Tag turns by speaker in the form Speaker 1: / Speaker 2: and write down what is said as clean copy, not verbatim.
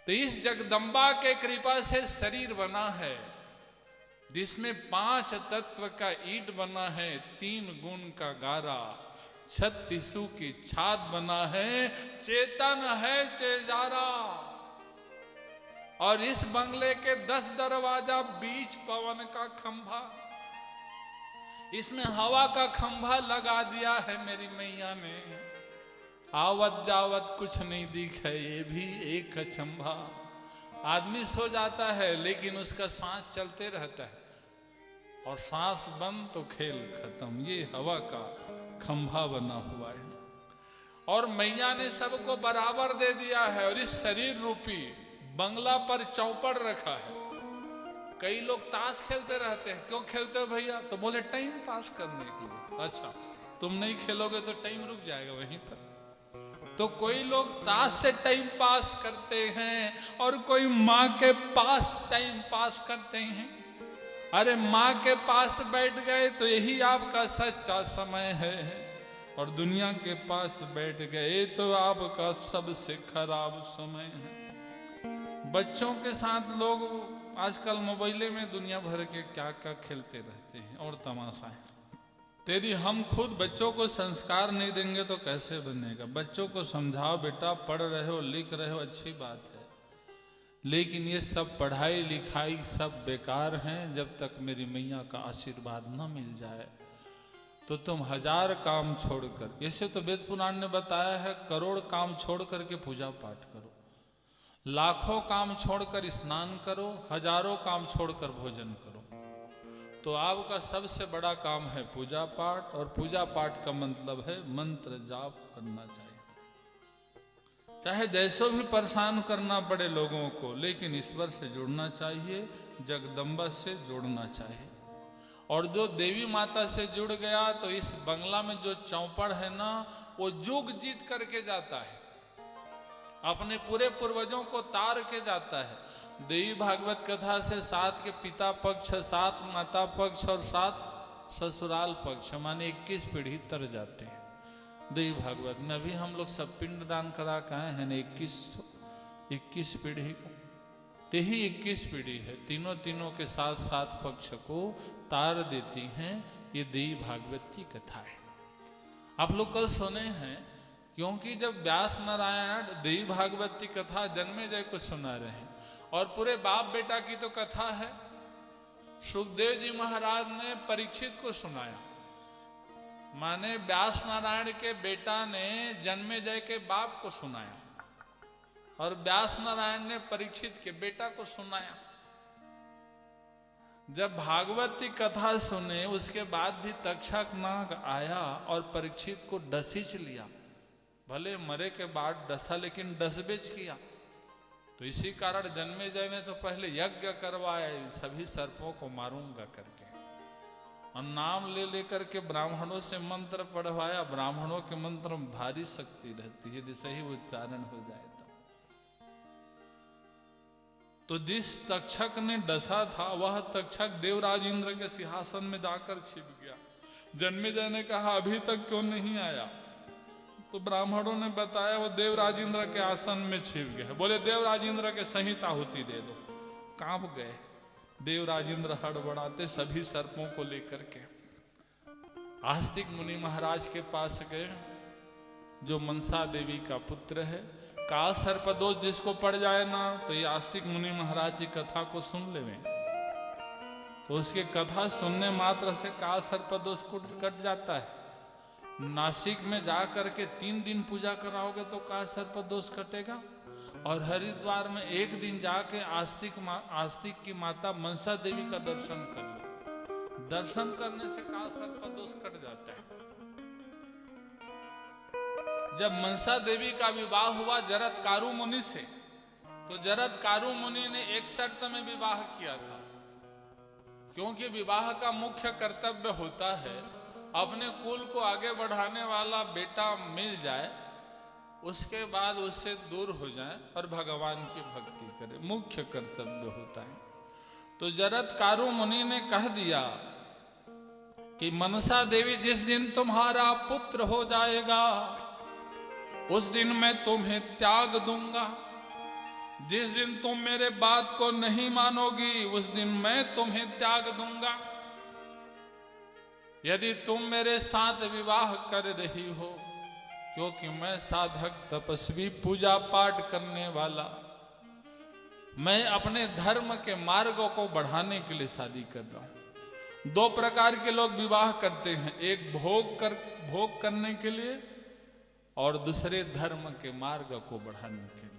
Speaker 1: तो इस जगदम्बा के कृपा से शरीर बना है, जिसमें 5 तत्व का ईंट बना है, 3 गुण का गारा, 36 की छात बना है, चेतन है चेजारा। और इस बंगले के 10 दरवाजा, बीच पवन का खंभा, इसमें हवा का खंभा लगा दिया है मेरी मैया ने। आवत जावत कुछ नहीं दिखे, ये भी एक अचंभा। आदमी सो जाता है लेकिन उसका सांस चलते रहता है, और सांस बंद तो खेल खत्म। ये हवा का खंभा बना हुआ है, और मैया ने सबको बराबर दे दिया है। और इस शरीर रूपी बंगला पर चौपड़ रखा है। कई लोग ताश खेलते रहते हैं, क्यों खेलते हो भैया? तो बोले टाइम पास करने के लिए। अच्छा, तुम नहीं खेलोगे तो टाइम रुक जाएगा वहीं पर। तो कोई लोग ताश से टाइम पास करते हैं, और कोई माँ के पास टाइम पास करते हैं। अरे माँ के पास बैठ गए तो यही आपका सच्चा समय है, और दुनिया के पास बैठ गए तो आपका सबसे खराब समय है। बच्चों के साथ लोग आजकल मोबाइले में दुनिया भर के क्या क्या खेलते रहते हैं, और तमाशा है। यदि हम खुद बच्चों को संस्कार नहीं देंगे तो कैसे बनेगा? बच्चों को समझाओ, बेटा पढ़ रहे हो, लिख रहे हो, अच्छी बात है, लेकिन ये सब पढ़ाई लिखाई सब बेकार हैं। जब तक मेरी मैया का आशीर्वाद न मिल जाए तो तुम 1000 काम छोड़कर, ऐसे तो वेद पुराण ने बताया है, करोड़ काम छोड़ करके पूजा पाठ करो, लाखों काम छोड़कर स्नान करो, हजारों काम छोड़कर भोजन करो। तो आपका सबसे बड़ा काम है पूजा पाठ, और पूजा पाठ का मतलब है मंत्र जाप करना चाहिए। चाहे जैसो भी परेशान करना पड़े लोगों को, लेकिन ईश्वर से जुड़ना चाहिए, जगदम्बा से जुड़ना चाहिए। और जो देवी माता से जुड़ गया तो इस बंगला में जो चौपड़ है ना, वो जुग जीत करके जाता है, अपने पूरे पूर्वजों को तार के जाता है। देवी भागवत कथा से 7 के पिता पक्ष, 7 माता पक्ष और 7 ससुराल पक्ष, माने 21 पीढ़ी तर जाते हैं देवी भागवत में। अभी हम लोग सब पिंड दान करा के आए हैं ना, 21 पीढ़ी को, यही 21 पीढ़ी है, तीनों के साथ 7 पक्ष को तार देती हैं। ये देवी भागवत की कथा है। आप लोग कल सुने हैं, क्योंकि जब व्यास नारायण देवी भागवत की कथा जन्मेजय को सुना रहे हैं, और पूरे बाप बेटा की तो कथा है, सुखदेव जी महाराज ने परीक्षित को सुनाया। माने व्यास नारायण के बेटा ने जन्मेजय के बाप को सुनाया, और व्यास नारायण ने परीक्षित के बेटा को सुनाया। जब भागवत की कथा सुने उसके बाद भी तक्षक नाग आया और परीक्षित को डसीच लिया। भले मरे के बाद डसा, लेकिन डसबेच किया। तो इसी कारण जन्मेजय ने तो पहले यज्ञ करवाए, सभी सर्पों को मारूंगा करके, और नाम ले लेकर के ब्राह्मणों से मंत्र पढ़वाया। ब्राह्मणों के मंत्र में भारी शक्ति रहती है, यदि सही उच्चारण हो जाए तो जिस तक्षक ने डसा था वह तक्षक देवराज इंद्र के सिंहासन में जाकर छिप गया। जन्मेजय ने कहा अभी तक क्यों नहीं आया? तो ब्राह्मणों ने बताया वो देवराज इंद्र के आसन में छिप गया। बोले देवराज इंद्र के संहिता आहुति दे दो। कांप गए देवराज इंद्र, हड़बड़ाते सभी सर्पों को लेकर के आस्तिक मुनि महाराज के पास गए, जो मनसा देवी का पुत्र है। काल सर्पदोष जिसको पड़ जाए ना, तो ये आस्तिक मुनि महाराज की कथा को सुन लेवे, तो उसकी कथा सुनने मात्र से काल सर्पदोष कट जाता है। नासिक में जाकर के 3 दिन पूजा कराओगे तो काल सर्पदोष कटेगा, और हरिद्वार में 1 दिन जाके आस्तिक की माता मनसा देवी का दर्शन कर लो। दर्शन करने से काल सर्पदोष कट जाता है। जब मनसा देवी का विवाह हुआ जरत्कारु मुनि से, तो जरत्कारु मुनि ने एक शर्त में विवाह किया था, क्योंकि विवाह का मुख्य कर्तव्य होता है अपने कुल को आगे बढ़ाने वाला बेटा मिल जाए, उसके बाद उससे दूर हो जाए और भगवान की भक्ति करे, मुख्य कर्तव्य होता है। तो जरत्कारु मुनि ने कह दिया कि मनसा देवी जिस दिन तुम्हारा पुत्र हो जाएगा उस दिन मैं तुम्हें त्याग दूंगा। जिस दिन तुम मेरे बात को नहीं मानोगी उस दिन मैं तुम्हें त्याग दूंगा। यदि तुम मेरे साथ विवाह कर रही हो, क्योंकि मैं साधक तपस्वी पूजा पाठ करने वाला, मैं अपने धर्म के मार्गों को बढ़ाने के लिए शादी कर रहा हूं। दो प्रकार के लोग विवाह करते हैं, एक भोग करने के लिए और दूसरे धर्म के मार्ग को बढ़ाने के लिए।